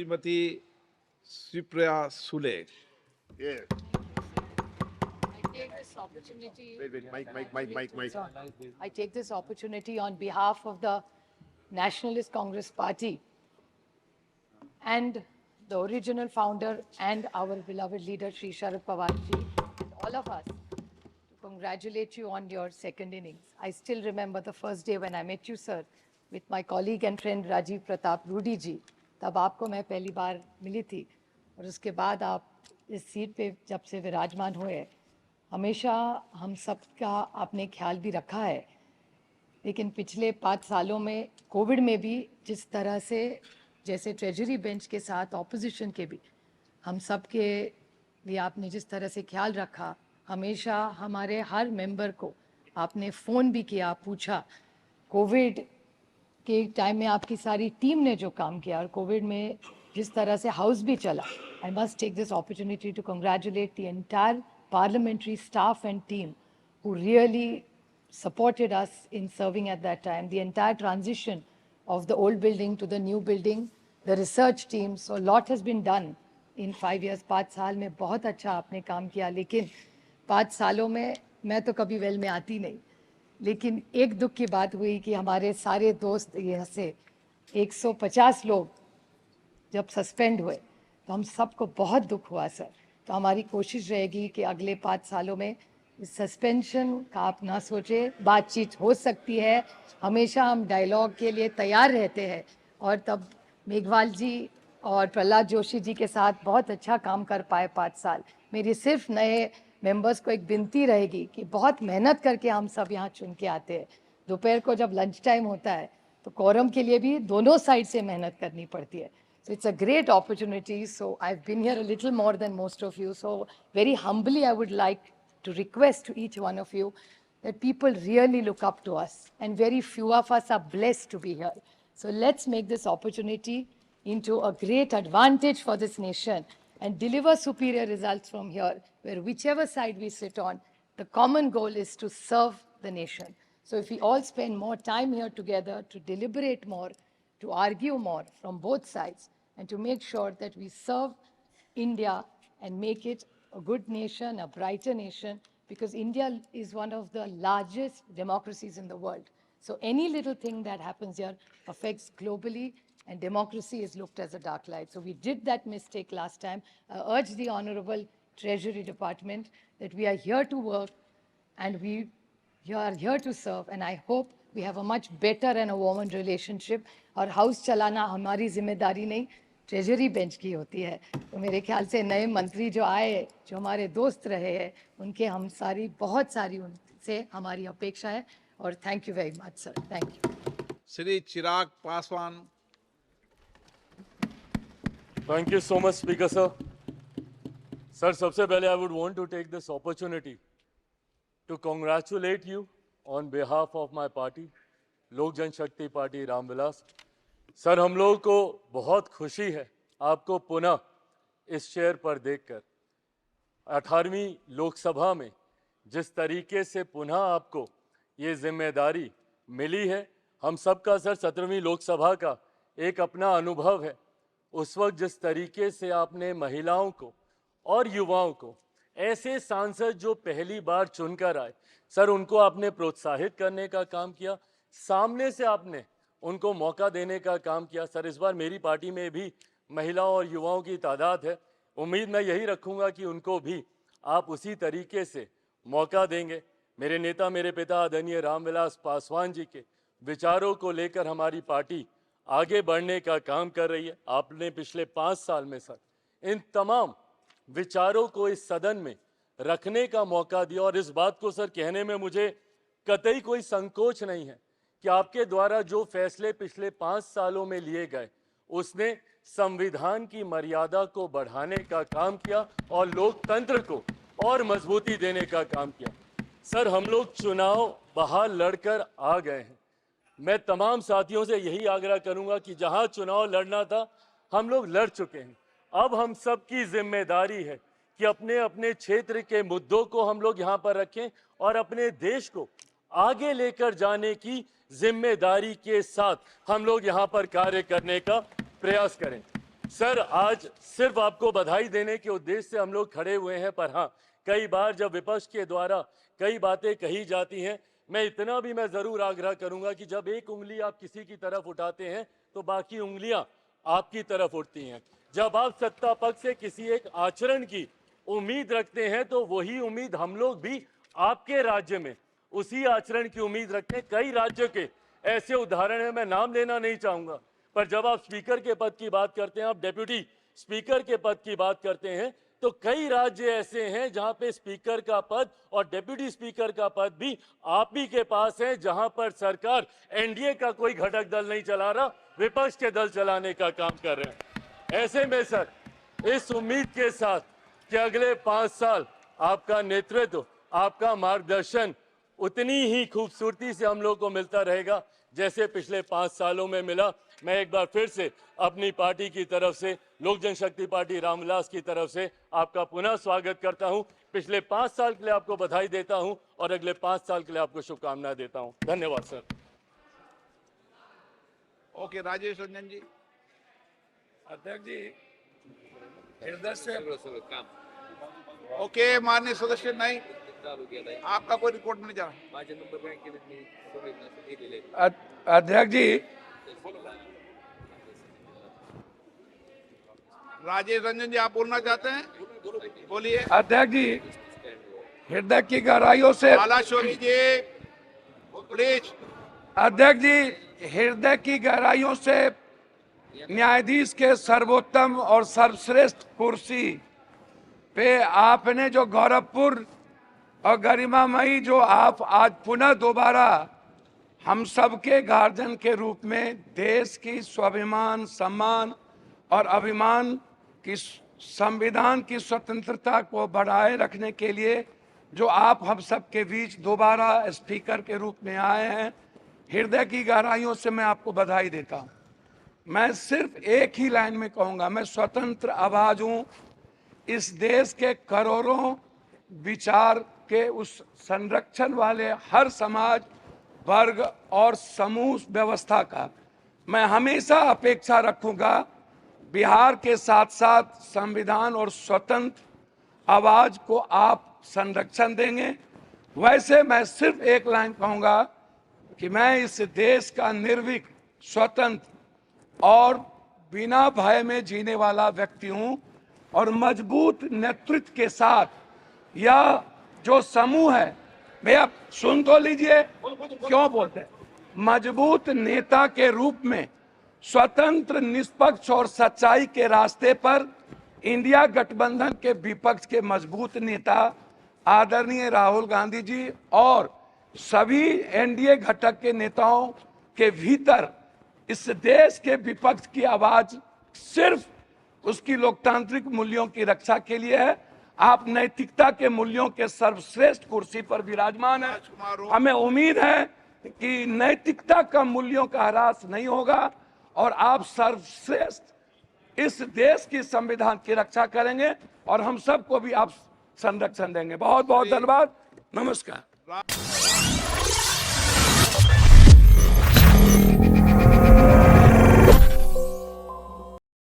Shrimati Supriya Sule. Yeah. I take this opportunity. Mike. I take this opportunity on behalf of the Nationalist Congress Party and the original founder and our beloved leader, Shri Sharad Pawar ji, and all of us, to congratulate you on your second innings. I still remember the first day when I met you, sir, with my colleague and friend Rajiv Pratap Rudy ji. तब आपको मैं पहली बार मिली थी और उसके बाद आप इस सीट पे जब से विराजमान हुए, हमेशा हम सब का आपने ख्याल भी रखा है। लेकिन पिछले 5 सालों में कोविड में भी जिस तरह से जैसे ट्रेजरी बेंच के साथ ऑपोजिशन के भी हम सब के लिए आपने जिस तरह से ख्याल रखा, हमेशा हमारे हर मेंबर को आपने फ़ोन भी किया, पूछा। कोविड के टाइम में आपकी सारी टीम ने जो काम किया और कोविड में जिस तरह से हाउस भी चला, I must take this opportunity to congratulate the entire parliamentary staff and team who really supported us in serving at that time. The entire transition of the old building to the new building, the research team, so a lot has been done in 5 years. 5 साल में बहुत अच्छा आपने काम किया, लेकिन 5 सालों में मैं तो कभी वेल में आती नहीं, लेकिन एक दुख की बात हुई कि हमारे सारे दोस्त यहाँ से 150 लोग जब सस्पेंड हुए तो हम सबको बहुत दुख हुआ सर। तो हमारी कोशिश रहेगी कि अगले 5 सालों में इस सस्पेंशन का आप ना सोचें, बातचीत हो सकती है, हमेशा हम डायलॉग के लिए तैयार रहते हैं। और तब मेघवाल जी और प्रहलाद जोशी जी के साथ बहुत अच्छा काम कर पाए 5 साल। मेरी सिर्फ नए मेंबर्स को एक विनती रहेगी कि बहुत मेहनत करके हम सब यहाँ चुन के आते हैं। दोपहर को जब लंच टाइम होता है तो कोरम के लिए भी दोनों साइड से मेहनत करनी पड़ती है। So it's a great opportunity. So I've been here a little more than most of you. So very humbly, I would like to request to each one of you that people really look up to us, and very few of us are blessed to be here. So let's make this opportunity into a great advantage for this nation and deliver superior results from here, where whichever side we sit on, the common goal is to serve the nation. So if we all spend more time here together to deliberate more, to argue more from both sides, and to make sure that we serve India and make it a good nation, a brighter nation, because India is one of the largest democracies in the world. So any little thing that happens here affects globally, and democracy is looked as a dark light. So we did that mistake last time. I urge the Honorable Treasury Department that we are here to work and we are here to serve, and I hope we have a much better and a warmer relationship. और house चलाना हमारी जिम्मेदारी नहीं, treasury bench की होती है। तो मेरे ख्याल से नए मंत्री जो आए, जो हमारे दोस्त रहे हैं, उनके हम बहुत सारी उनसे हमारी अपेक्षा है। और thank you very much sir, thank you. Shri Chirag Paswan. Thank you so much, Speaker sir. Sir, सबसे पहले I would want to take this opportunity to congratulate you on behalf of my party, लोक जनशक्ति पार्टी रामविलास। सर, हम लोगों को बहुत खुशी है आपको पुनः इस चेयर पर देखकर। 18वीं लोकसभा में जिस तरीके से पुनः आपको ये जिम्मेदारी मिली है, हम सबका सर 17वीं लोकसभा का एक अपना अनुभव है। उस वक्त जिस तरीके से आपने महिलाओं को और युवाओं को, ऐसे सांसद जो पहली बार चुनकर आए, सर उनको आपने प्रोत्साहित करने का काम किया, सामने से आपने उनको मौका देने का काम किया। सर, इस बार मेरी पार्टी में भी महिलाओं और युवाओं की तादाद है, उम्मीद मैं यही रखूंगा कि उनको भी आप उसी तरीके से मौका देंगे। मेरे नेता, मेरे पिता आदरणीय रामविलास पासवान जी के विचारों को लेकर हमारी पार्टी आगे बढ़ने का काम कर रही है। आपने पिछले 5 साल में सर इन तमाम विचारों को इस सदन में रखने का मौका दिया, और इस बात को सर कहने में मुझे कतई कोई संकोच नहीं है कि आपके द्वारा जो फैसले पिछले 5 सालों में लिए गए, उसने संविधान की मर्यादा को बढ़ाने का काम किया और लोकतंत्र को और मजबूती देने का काम किया। सर, हम लोग चुनाव बाहर लड़कर आ गए हैं। मैं तमाम साथियों से यही आग्रह करूंगा कि जहां चुनाव लड़ना था, हम लोग लड़ चुके हैं। अब हम सब की जिम्मेदारी है कि अपने अपने क्षेत्र के मुद्दों को हम लोग यहाँ पर रखें और अपने देश को आगे लेकर जाने की जिम्मेदारी के साथ हम लोग यहाँ पर कार्य करने का प्रयास करें। सर, आज सिर्फ आपको बधाई देने के उद्देश्य से हम लोग खड़े हुए हैं, पर हाँ, कई बार जब विपक्ष के द्वारा कई बातें कही जाती हैं, मैं इतना भी मैं जरूर आग्रह करूंगा कि जब एक उंगली आप किसी की तरफ उठाते हैं तो बाकी उंगलियां आपकी तरफ उठती हैं। जब आप सत्ता पक्ष से किसी एक आचरण की उम्मीद रखते हैं तो वही उम्मीद हम लोग भी आपके राज्य में उसी आचरण की उम्मीद रखते हैं। कई राज्यों के ऐसे उदाहरण हैं, मैं नाम लेना नहीं चाहूंगा, पर जब आप स्पीकर के पद की बात करते हैं, आप डेप्यूटी स्पीकर के पद की बात करते हैं, तो कई राज्य ऐसे हैं जहां पे स्पीकर का पद और डेप्यूटी स्पीकर का पद भी आप ही के पास है, जहां पर सरकार एनडीए का कोई घटक दल नहीं चला रहा, विपक्ष के दल चलाने का काम कर रहे हैं। ऐसे में सर, इस उम्मीद के साथ कि अगले 5 साल आपका नेतृत्व, आपका मार्गदर्शन उतनी ही खूबसूरती से हम लोग को मिलता रहेगा जैसे पिछले 5 सालों में मिला, मैं एक बार फिर से अपनी पार्टी की तरफ से, लोक जनशक्ति पार्टी रामविलास की तरफ से आपका पुनः स्वागत करता हूं। पिछले 5 साल के लिए आपको बधाई देता हूं और अगले 5 साल के लिए आपको शुभकामनाएं देता हूं। धन्यवाद सर। ओके, राजेश रंजन जी। अध्यक्ष जी, हृदय से ओके, माननीय सदस्य, नहीं, आपका कोई रिपोर्ट नहीं जा रहा। अध्यक्ष जी, राजेश रंजन जी, आप बोलना चाहते हैं? बोलिए। अध्यक्ष जी, हृदय की गहराइयों से, बाला शोरी जी, प्लीज। अध्यक्ष जी, हृदय की गहराइयों से न्यायाधीश के सर्वोत्तम और सर्वश्रेष्ठ कुर्सी पे आपने जो गौरवपूर्ण और गरिमामयी जो आप आज पुनः दोबारा हम सबके गार्जियन के रूप में देश की स्वाभिमान, सम्मान और अभिमान की, संविधान की स्वतंत्रता को बढ़ाए रखने के लिए जो आप हम सब के बीच दोबारा स्पीकर के रूप में आए हैं, हृदय की गहराइयों से मैं आपको बधाई देता हूं। मैं सिर्फ एक ही लाइन में कहूंगा, मैं स्वतंत्र आवाज हूं इस देश के करोड़ों विचार के उस संरक्षण वाले हर समाज, वर्ग और समूह व्यवस्था का। मैं हमेशा अपेक्षा रखूंगा बिहार के साथ साथ संविधान और स्वतंत्र आवाज को आप संरक्षण देंगे। वैसे मैं सिर्फ एक लाइन कहूंगा कि मैं इस देश का निर्भीक, स्वतंत्र और बिना भय में जीने वाला व्यक्ति हूं और मजबूत नेतृत्व के साथ यह जो समूह है, भैया सुन तो लीजिए, क्यों बोलते हैं, मजबूत नेता के रूप में स्वतंत्र, निष्पक्ष और सच्चाई के रास्ते पर इंडिया गठबंधन के विपक्ष के मजबूत नेता आदरणीय राहुल गांधी जी और सभी एनडीए घटक के नेताओं के भीतर इस देश के विपक्ष की आवाज सिर्फ उसकी लोकतांत्रिक मूल्यों की रक्षा के लिए है। आप नैतिकता के मूल्यों के सर्वश्रेष्ठ कुर्सी पर विराजमान है। हमें उम्मीद है कि नैतिकता का मूल्यों का ह्रास नहीं होगा और आप सर्वश्रेष्ठ इस देश की संविधान की रक्षा करेंगे और हम सबको भी आप संरक्षण देंगे। बहुत बहुत धन्यवाद। नमस्कार।